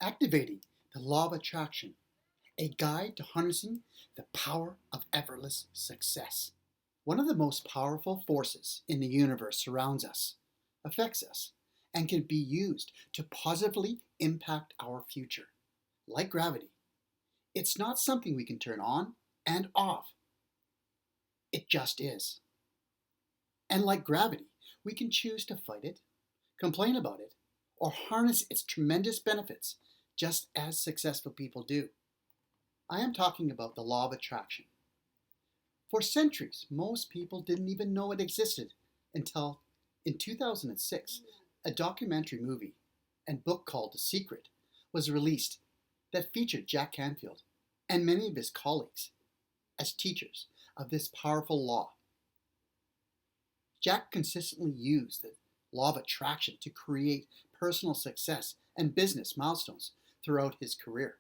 Activating the Law of Attraction, a guide to harnessing the power of effortless success. One of the most powerful forces in the universe surrounds us, affects us, and can be used to positively impact our future. Like gravity, it's not something we can turn on and off. It just is. And like gravity, we can choose to fight it, complain about it, or harness its tremendous benefits, just as successful people do. I am talking about the law of attraction. For centuries, most people didn't even know it existed until in 2006, a documentary movie and book called The Secret was released that featured Jack Canfield and many of his colleagues as teachers of this powerful law. Jack consistently used the law of attraction to create personal success and business milestones throughout his career.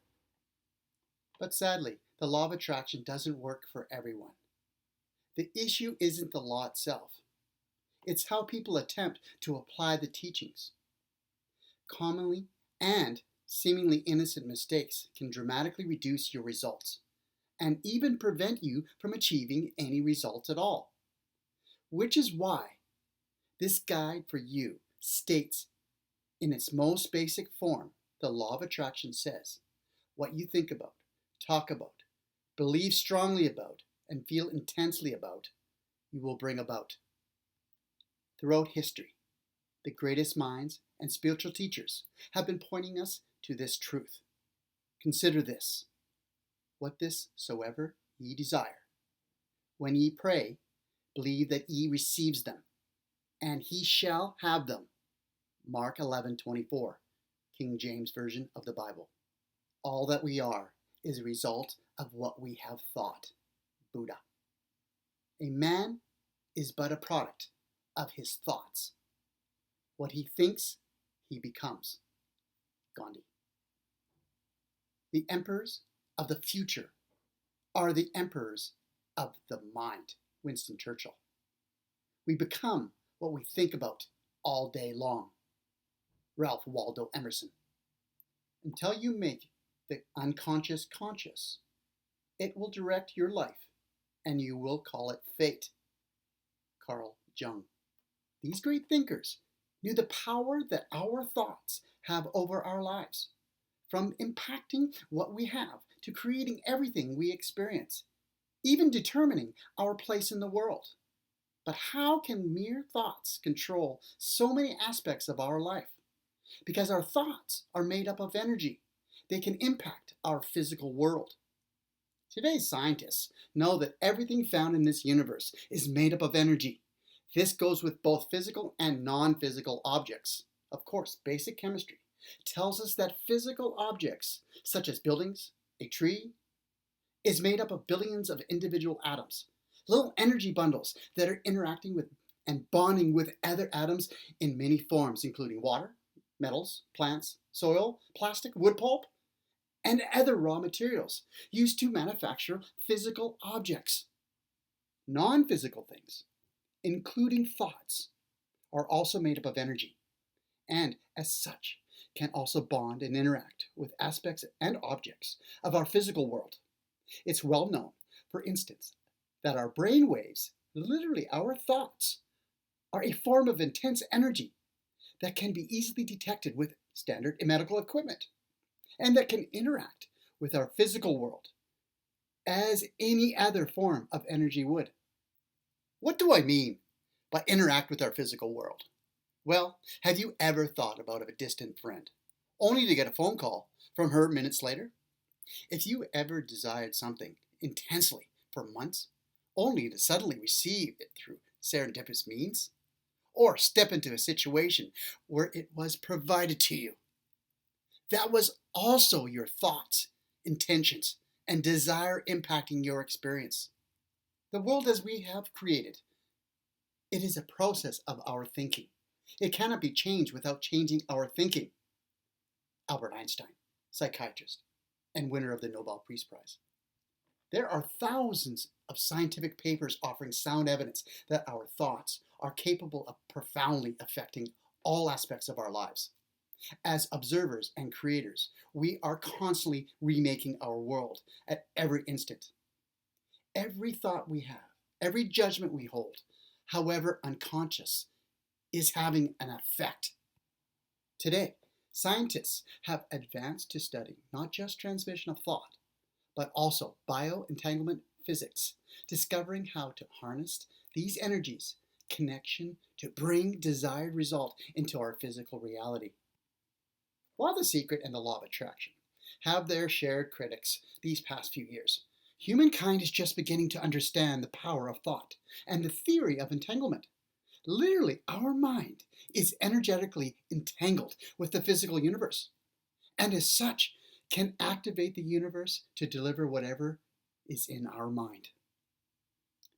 But sadly, the law of attraction doesn't work for everyone. The issue isn't the law itself. It's how people attempt to apply the teachings. Commonly and seemingly innocent mistakes can dramatically reduce your results and even prevent you from achieving any results at all. Which is why this guide for you states in its most basic form, the law of attraction says, what you think about, talk about, believe strongly about, and feel intensely about, you will bring about. Throughout history, the greatest minds and spiritual teachers have been pointing us to this truth. Consider this: what this soever ye desire, when ye pray, believe that ye receives them, and he shall have them. Mark 11:24, King James Version of the Bible. All that we are is a result of what we have thought. Buddha. A man is but a product of his thoughts. What he thinks, he becomes. Gandhi. The emperors of the future are the emperors of the mind. Winston Churchill. We become what we think about all day long. Ralph Waldo Emerson. Until you make the unconscious conscious, it will direct your life, and you will call it fate. Carl Jung. These great thinkers knew the power that our thoughts have over our lives, from impacting what we have to creating everything we experience, even determining our place in the world. But how can mere thoughts control so many aspects of our life? Because our thoughts are made up of energy. They can impact our physical world. Today's scientists know that everything found in this universe is made up of energy. This goes with both physical and non-physical objects. Of course, basic chemistry tells us that physical objects, such as buildings, a tree, is made up of billions of individual atoms, little energy bundles that are interacting with and bonding with other atoms in many forms, including water, metals, plants, soil, plastic, wood pulp, and other raw materials used to manufacture physical objects. Non-physical things, including thoughts, are also made up of energy, and as such can also bond and interact with aspects and objects of our physical world. It's well known, for instance, that our brain waves, literally our thoughts, are a form of intense energy that can be easily detected with standard medical equipment, and that can interact with our physical world as any other form of energy would. What do I mean by interact with our physical world? Well, have you ever thought about a distant friend, only to get a phone call from her minutes later? If you ever desired something intensely for months, only to suddenly receive it through serendipitous means, or step into a situation where it was provided to you, that was also your thoughts, intentions, and desire impacting your experience. The world as we have created, it is a process of our thinking. It cannot be changed without changing our thinking. Albert Einstein, psychiatrist and winner of the Nobel Peace Prize. There are thousands of scientific papers offering sound evidence that our thoughts are capable of profoundly affecting all aspects of our lives. As observers and creators, we are constantly remaking our world at every instant. Every thought we have, every judgment we hold, however unconscious, is having an effect. Today, scientists have advanced to study not just transmission of thought, but also bioentanglement physics, discovering how to harness these energies, connection to bring desired result into our physical reality. While The Secret and the Law of Attraction have their shared critics these past few years, humankind is just beginning to understand the power of thought and the theory of entanglement. Literally, our mind is energetically entangled with the physical universe, and as such, can activate the universe to deliver whatever is in our mind.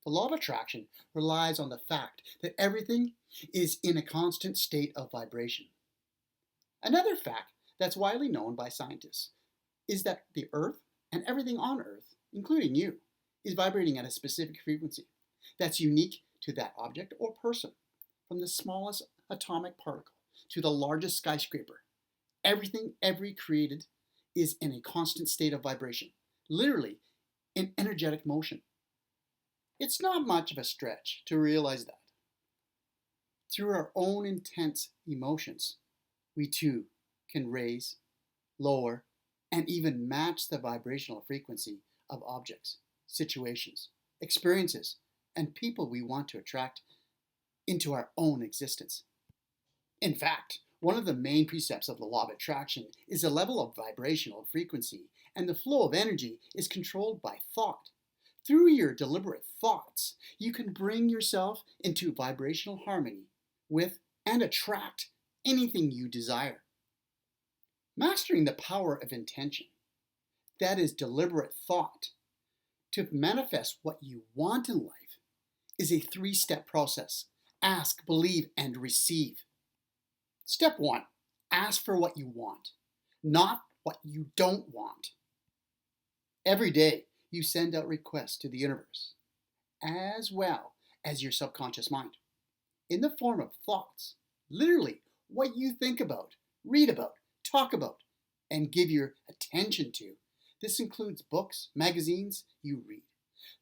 The law of attraction relies on the fact that everything is in a constant state of vibration. Another fact that's widely known by scientists is that the Earth and everything on Earth, including you, is vibrating at a specific frequency that's unique to that object or person. From the smallest atomic particle to the largest skyscraper, everything ever created is in a constant state of vibration, literally in energetic motion. It's not much of a stretch to realize that. Through our own intense emotions, we too can raise, lower, and even match the vibrational frequency of objects, situations, experiences, and people we want to attract into our own existence. In fact, one of the main precepts of the law of attraction is the level of vibrational frequency, and the flow of energy is controlled by thought. Through your deliberate thoughts, you can bring yourself into vibrational harmony with and attract anything you desire. Mastering the power of intention, that is deliberate thought, to manifest what you want in life, is a three-step process. Ask, believe, and receive. Step 1. Ask for what you want, not what you don't want. Every day, you send out requests to the universe, as well as your subconscious mind, in the form of thoughts, literally what you think about, read about, talk about, and give your attention to. This includes books, magazines you read,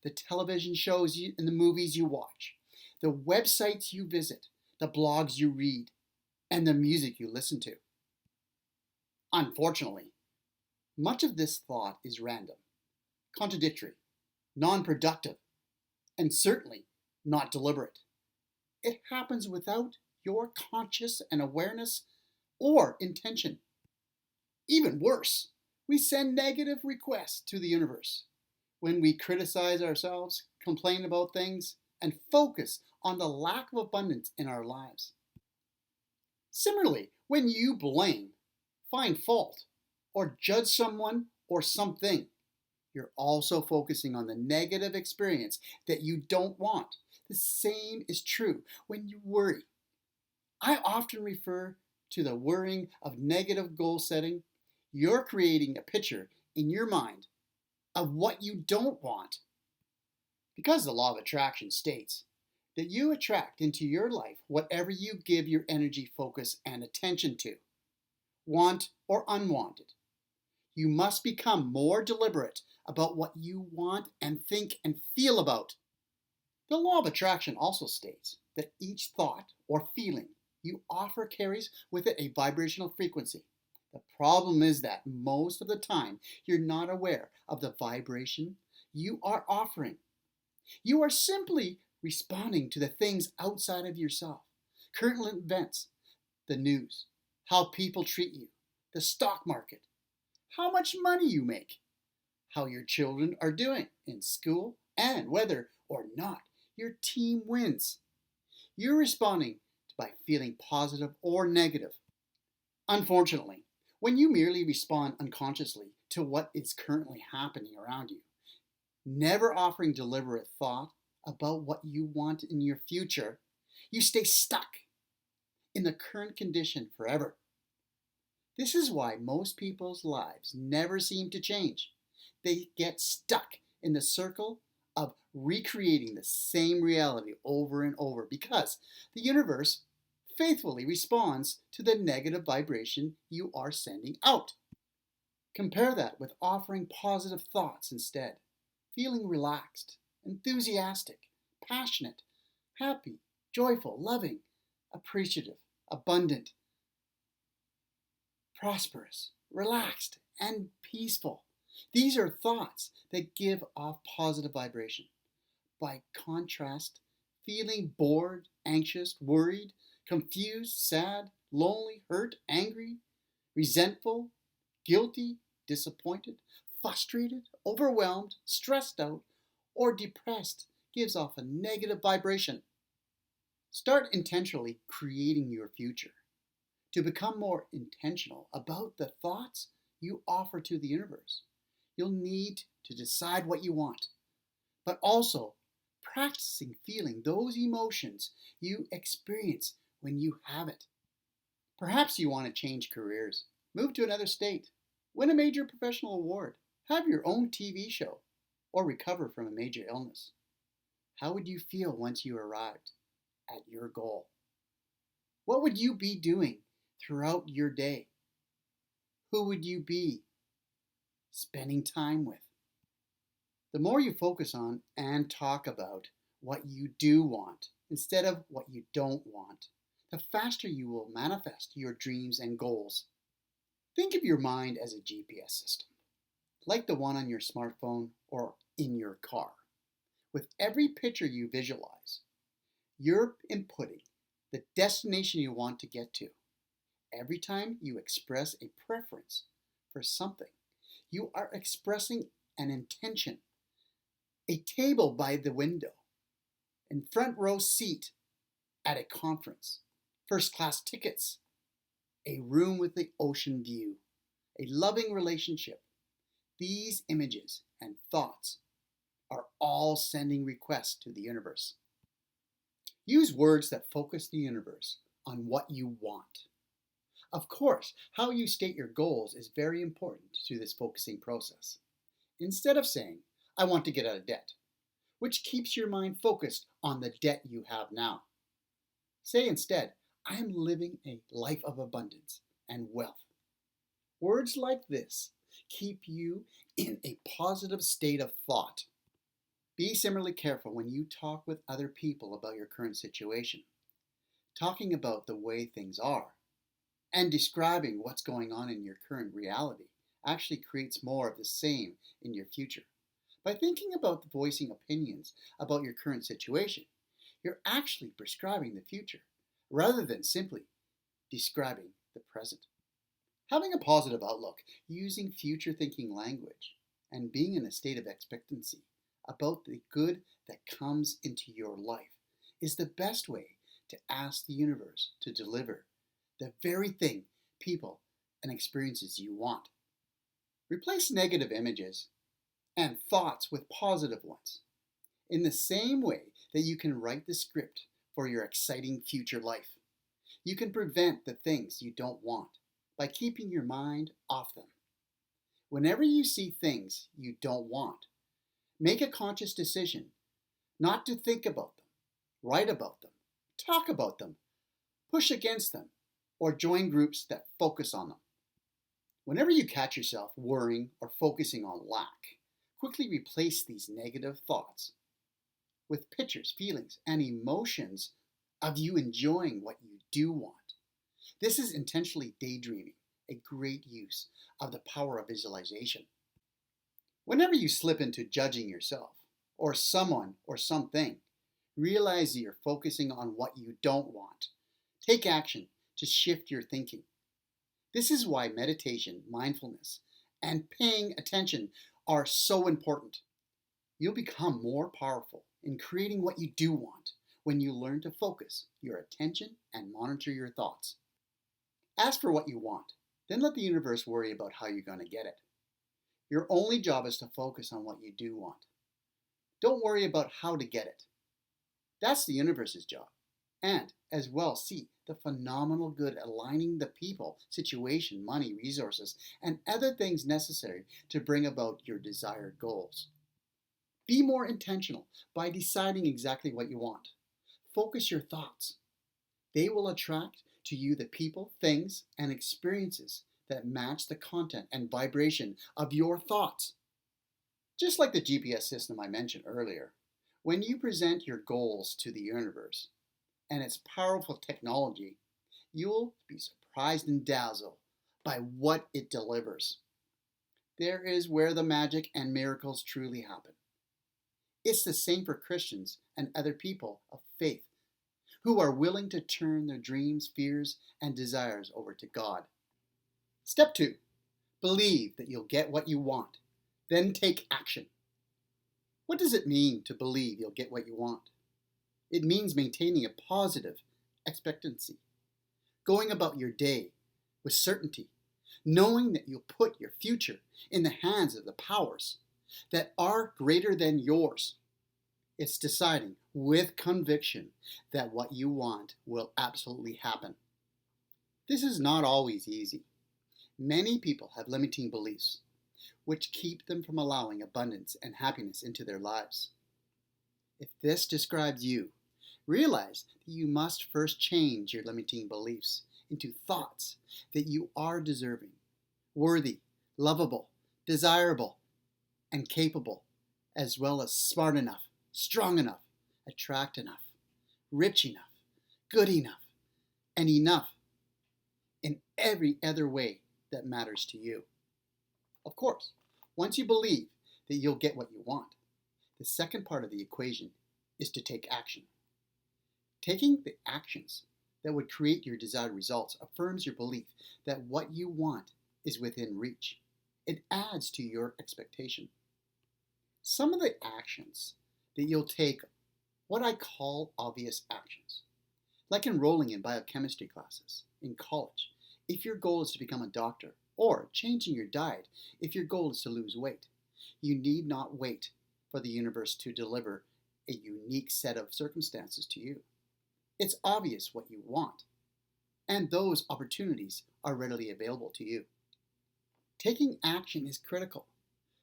the television shows and the movies you watch, the websites you visit, the blogs you read, and the music you listen to. Unfortunately, much of this thought is random, contradictory, non-productive, and certainly not deliberate. It happens without your conscious and awareness or intention. Even worse, we send negative requests to the universe when we criticize ourselves, complain about things, and focus on the lack of abundance in our lives. Similarly, when you blame, find fault, or judge someone or something, you're also focusing on the negative experience that you don't want. The same is true when you worry. I often refer to the worrying of negative goal setting. You're creating a picture in your mind of what you don't want. Because the law of attraction states that you attract into your life whatever you give your energy, focus, and attention to, want or unwanted. You must become more deliberate about what you want and think and feel about. The law of attraction also states that each thought or feeling you offer carries with it a vibrational frequency. The problem is that most of the time you're not aware of the vibration you are offering. You are simply responding to the things outside of yourself, current events, the news, how people treat you, the stock market, how much money you make, how your children are doing in school, and whether or not your team wins. You're responding by feeling positive or negative. Unfortunately, when you merely respond unconsciously to what is currently happening around you, never offering deliberate thought about what you want in your future, you stay stuck in the current condition forever. This is why most people's lives never seem to change. They get stuck in the circle of recreating the same reality over and over because the universe faithfully responds to the negative vibration you are sending out. Compare that with offering positive thoughts instead, feeling relaxed, enthusiastic, passionate, happy, joyful, loving, appreciative, abundant, prosperous, relaxed, and peaceful. These are thoughts that give off positive vibration. By contrast, feeling bored, anxious, worried, confused, sad, lonely, hurt, angry, resentful, guilty, disappointed, frustrated, overwhelmed, stressed out, or depressed gives off a negative vibration. Start intentionally creating your future. To become more intentional about the thoughts you offer to the universe, you'll need to decide what you want, but also practicing feeling those emotions you experience when you have it. Perhaps you want to change careers, move to another state, win a major professional award, have your own TV show, or recover from a major illness. How would you feel once you arrived at your goal? What would you be doing throughout your day? Who would you be spending time with? The more you focus on and talk about what you do want instead of what you don't want, the faster you will manifest your dreams and goals. Think of your mind as a GPS system, like the one on your smartphone or in your car. With every picture you visualize, you're inputting the destination you want to get to. Every time you express a preference for something, you are expressing an intention. A table by the window, a front row seat at a conference, first class tickets, a room with the ocean view, a loving relationship. These images and thoughts are all sending requests to the universe. Use words that focus the universe on what you want. Of course, how you state your goals is very important to this focusing process. Instead of saying, I want to get out of debt, which keeps your mind focused on the debt you have now. Say instead, I am living a life of abundance and wealth. Words like this keep you in a positive state of thought. Be similarly careful when you talk with other people about your current situation. Talking about the way things are and describing what's going on in your current reality actually creates more of the same in your future. By thinking about voicing opinions about your current situation, you're actually prescribing the future rather than simply describing the present. Having a positive outlook, using future thinking language, and being in a state of expectancy about the good that comes into your life is the best way to ask the universe to deliver the very thing, people, and experiences you want. Replace negative images and thoughts with positive ones, in the same way that you can write the script for your exciting future life. You can prevent the things you don't want by keeping your mind off them. Whenever you see things you don't want, make a conscious decision not to think about them, write about them, talk about them, push against them, or join groups that focus on them. Whenever you catch yourself worrying or focusing on lack, quickly replace these negative thoughts with pictures, feelings, and emotions of you enjoying what you do want. This is intentionally daydreaming, a great use of the power of visualization. Whenever you slip into judging yourself, or someone, or something, realize that you're focusing on what you don't want. Take action to shift your thinking. This is why meditation, mindfulness, and paying attention are so important. You'll become more powerful in creating what you do want when you learn to focus your attention and monitor your thoughts. Ask for what you want, then let the universe worry about how you're going to get it. Your only job is to focus on what you do want. Don't worry about how to get it. That's the universe's job. And as well, see the phenomenal good aligning the people, situation, money, resources, and other things necessary to bring about your desired goals. Be more intentional by deciding exactly what you want. Focus your thoughts. They will attract to you the people, things, and experiences that match the content and vibration of your thoughts. Just like the GPS system I mentioned earlier, when you present your goals to the universe and its powerful technology, you'll be surprised and dazzled by what it delivers. There is where the magic and miracles truly happen. It's the same for Christians and other people of faith who are willing to turn their dreams, fears, and desires over to God. Step 2. Believe that you'll get what you want. Then take action. What does it mean to believe you'll get what you want? It means maintaining a positive expectancy, going about your day with certainty, knowing that you'll put your future in the hands of the powers that are greater than yours. It's deciding with conviction that what you want will absolutely happen. This is not always easy. Many people have limiting beliefs, which keep them from allowing abundance and happiness into their lives. If this describes you, realize that you must first change your limiting beliefs into thoughts that you are deserving, worthy, lovable, desirable, and capable, as well as smart enough, strong enough, attract enough, rich enough, good enough, and enough in every other way that matters to you. Of course, once you believe that you'll get what you want, the second part of the equation is to take action. Taking the actions that would create your desired results affirms your belief that what you want is within reach. It adds to your expectation. Some of the actions that you'll take, what I call obvious actions, like enrolling in biochemistry classes in college if your goal is to become a doctor, or changing your diet if your goal is to lose weight. You need not wait for the universe to deliver a unique set of circumstances to you. It's obvious what you want, and those opportunities are readily available to you. Taking action is critical.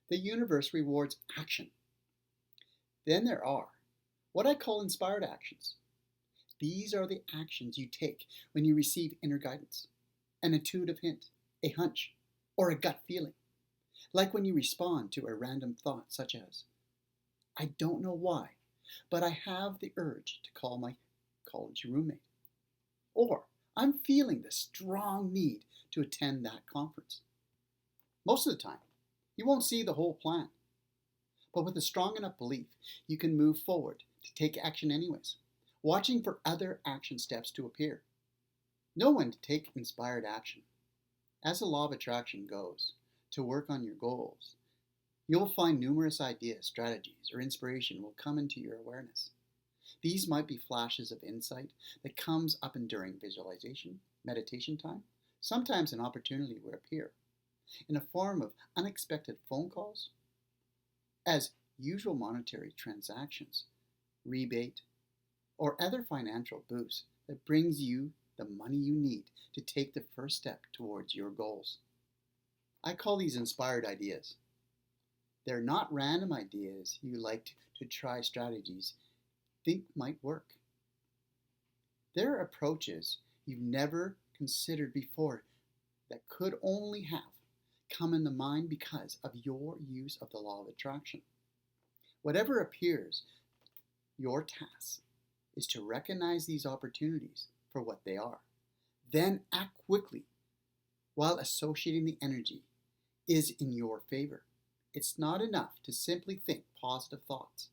The universe rewards action. Then there are what I call inspired actions. These are the actions you take when you receive inner guidance, an intuitive hint, a hunch, or a gut feeling. Like when you respond to a random thought such as, I don't know why, but I have the urge to call my college roommate. Or, I'm feeling the strong need to attend that conference. Most of the time, you won't see the whole plan. But with a strong enough belief, you can move forward to take action anyways, watching for other action steps to appear. Know when to take inspired action. As the law of attraction goes, to work on your goals, you'll find numerous ideas, strategies, or inspiration will come into your awareness. These might be flashes of insight that comes up and during visualization, meditation time. Sometimes an opportunity would appear in a form of unexpected phone calls, as usual monetary transactions, rebate, or other financial boost that brings you the money you need to take the first step towards your goals. I call these inspired ideas. They're not random ideas you like to try strategies think might work. They're approaches you've never considered before that could only have come in the mind because of your use of the law of attraction. Whatever appears, your task is to recognize these opportunities for what they are. Then act quickly while associating the energy is in your favor. It's not enough to simply think positive thoughts.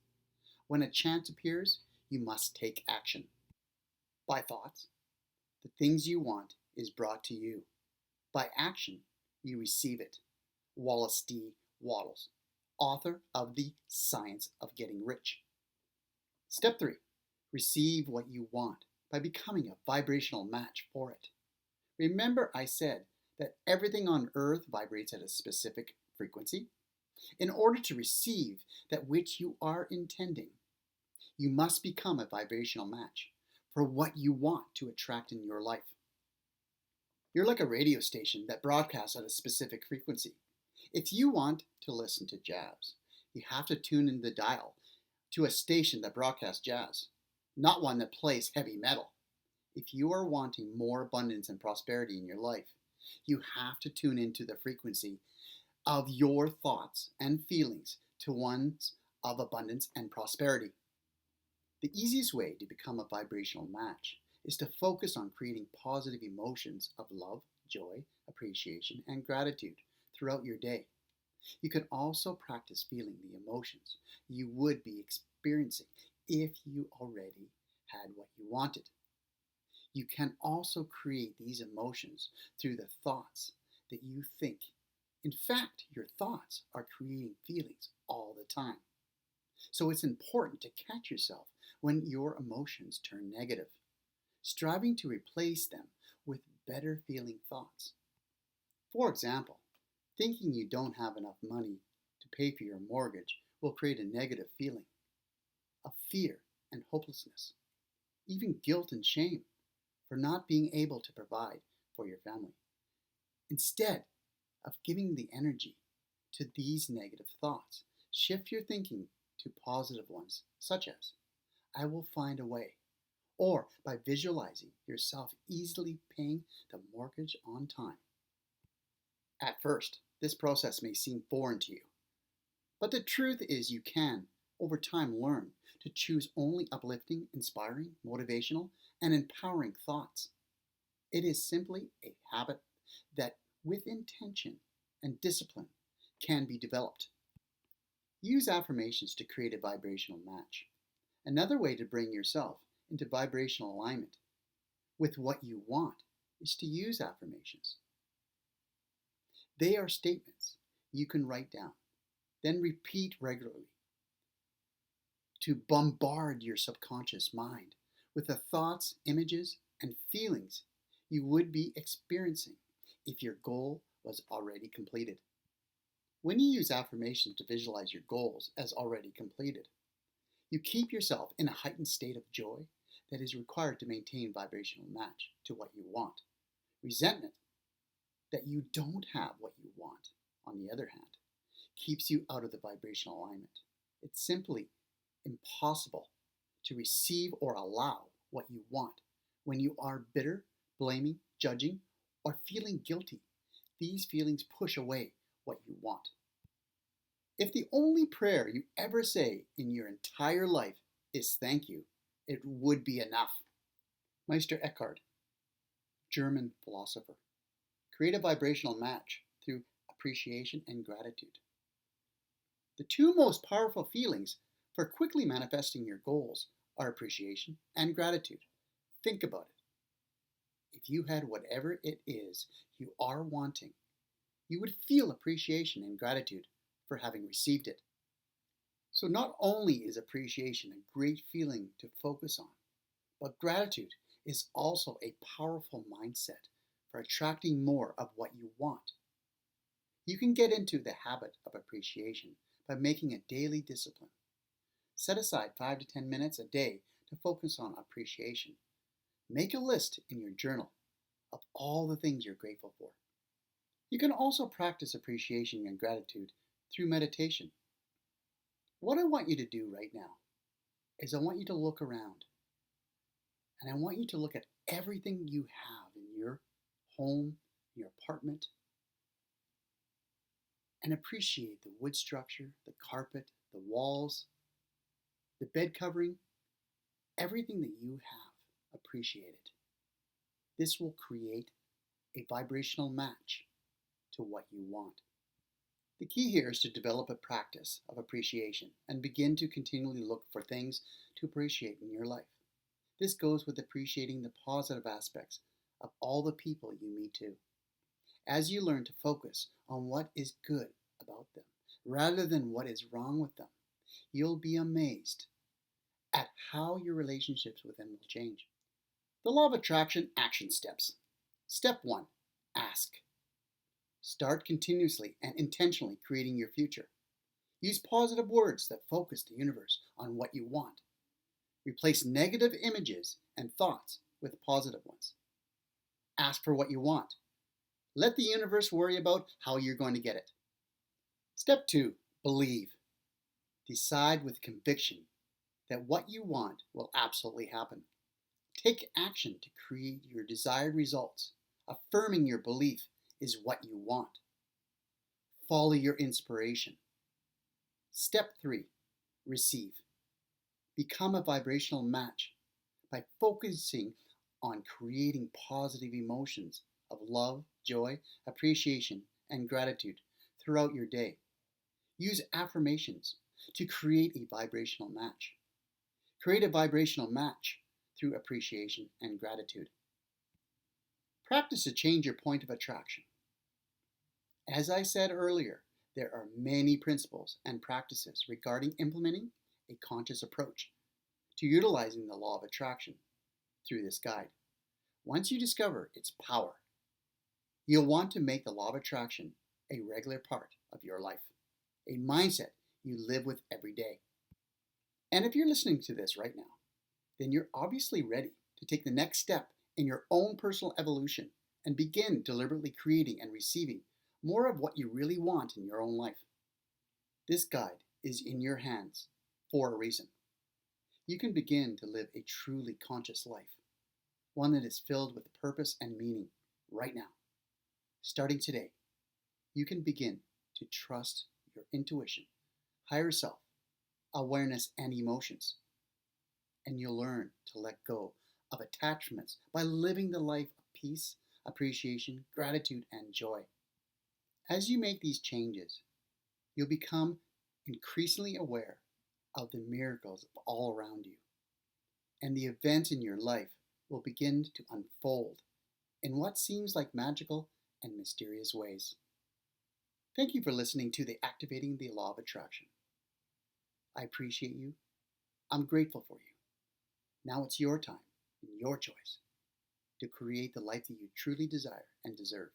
When a chance appears, you must take action. By thoughts, the things you want is brought to you. By action, you receive it. Wallace D. Wattles, author of The Science of Getting Rich. Step 3. Receive what you want by becoming a vibrational match for it. Remember I said that everything on earth vibrates at a specific frequency? In order to receive that which you are intending, you must become a vibrational match for what you want to attract in your life. You're like a radio station that broadcasts at a specific frequency. If you want to listen to jazz, you have to tune in the dial to a station that broadcasts jazz, not one that plays heavy metal. If you are wanting more abundance and prosperity in your life, you have to tune into the frequency of your thoughts and feelings to ones of abundance and prosperity. The easiest way to become a vibrational match is to focus on creating positive emotions of love, joy, appreciation, and gratitude throughout your day. You can also practice feeling the emotions you would be experiencing if you already had what you wanted. You can also create these emotions through the thoughts that you think. In fact, your thoughts are creating feelings all the time. So it's important to catch yourself when your emotions turn negative, striving to replace them with better feeling thoughts. For example, thinking you don't have enough money to pay for your mortgage will create a negative feeling of fear and hopelessness, even guilt and shame for not being able to provide for your family. Instead of giving the energy to these negative thoughts, shift your thinking to positive ones, such as, I will find a way, or by visualizing yourself easily paying the mortgage on time. At first, this process may seem foreign to you, but the truth is you can, over time, learn to choose only uplifting, inspiring, motivational, and empowering thoughts. It is simply a habit that, with intention and discipline, can be developed. Use affirmations to create a vibrational match. Another way to bring yourself into vibrational alignment with what you want is to use affirmations. They are statements you can write down, then repeat regularly to bombard your subconscious mind with the thoughts, images, and feelings you would be experiencing if your goal was already completed. When you use affirmations to visualize your goals as already completed, you keep yourself in a heightened state of joy that is required to maintain vibrational match to what you want. Resentment that you don't have what you want, on the other hand, keeps you out of the vibrational alignment. It's simply impossible to receive or allow what you want when you are bitter, blaming, judging, or feeling guilty. These feelings push away what you want. If the only prayer you ever say in your entire life is thank you, it would be enough. Meister Eckhart, German philosopher, create a vibrational match through appreciation and gratitude. The two most powerful feelings for quickly manifesting your goals are appreciation and gratitude. Think about it. If you had whatever it is you are wanting, you would feel appreciation and gratitude for having received it. So not only is appreciation a great feeling to focus on, but gratitude is also a powerful mindset for attracting more of what you want. You can get into the habit of appreciation by making a daily discipline. Set aside 5 to 10 minutes a day to focus on appreciation. Make a list in your journal of all the things you're grateful for. You can also practice appreciation and gratitude through meditation. What I want you to do right now is I want you to look around, and I want you to look at everything you have in your home, your apartment, and appreciate the wood structure, the carpet, the walls, the bed covering, everything that you have. Appreciate it. This will create a vibrational match to what you want. The key here is to develop a practice of appreciation and begin to continually look for things to appreciate in your life. This goes with appreciating the positive aspects of all the people you meet too. As you learn to focus on what is good about them rather than what is wrong with them, you'll be amazed at how your relationships with them will change. The Law of Attraction action steps. Step 1. Ask. Start continuously and intentionally creating your future. Use positive words that focus the universe on what you want. Replace negative images and thoughts with positive ones. Ask for what you want. Let the universe worry about how you're going to get it. Step 2. Believe. Decide with conviction that what you want will absolutely happen. Take action to create your desired results, affirming your belief is what you want. Follow your inspiration. Step 3. Receive. Become a vibrational match by focusing on creating positive emotions of love, joy, appreciation, and gratitude throughout your day. Use affirmations to create a vibrational match. Create a vibrational match through appreciation and gratitude. Practice to change your point of attraction. As I said earlier, there are many principles and practices regarding implementing a conscious approach to utilizing the law of attraction through this guide. Once you discover its power, you'll want to make the law of attraction a regular part of your life, a mindset you live with every day. And if you're listening to this right now, then you're obviously ready to take the next step in your own personal evolution and begin deliberately creating and receiving more of what you really want in your own life. This guide is in your hands for a reason. You can begin to live a truly conscious life, one that is filled with purpose and meaning right now. Starting today, you can begin to trust your intuition, higher self, awareness, and emotions. And you'll learn to let go of attachments by living the life of peace, appreciation, gratitude, and joy. As you make these changes, you'll become increasingly aware of the miracles all around you, and the events in your life will begin to unfold in what seems like magical and mysterious ways. Thank you for listening to the Activating the Law of Attraction. I appreciate you. I'm grateful for you. Now it's your time and your choice to create the life that you truly desire and deserve.